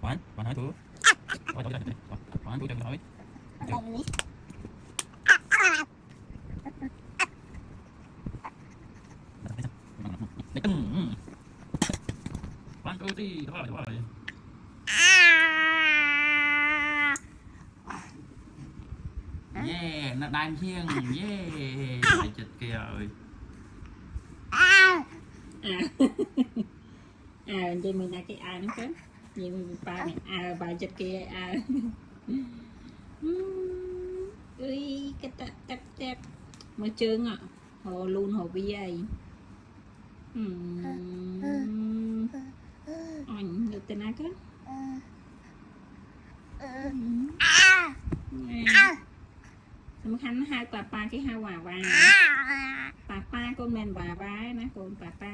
bạn hỏi tôi bạn tôi cho hỏi bạn tôi đi thôi yeah nó đang chiêng yeah phải chật kìa rồi vậy mình là cái nó cái vậy mình ba này bà chụp kia ui cái tép mà trơn à hồ luôn hồ bia ấy anh được tên ai cái sắm khăn hai papa cái hai hòa va papa con men hòa va nè con papa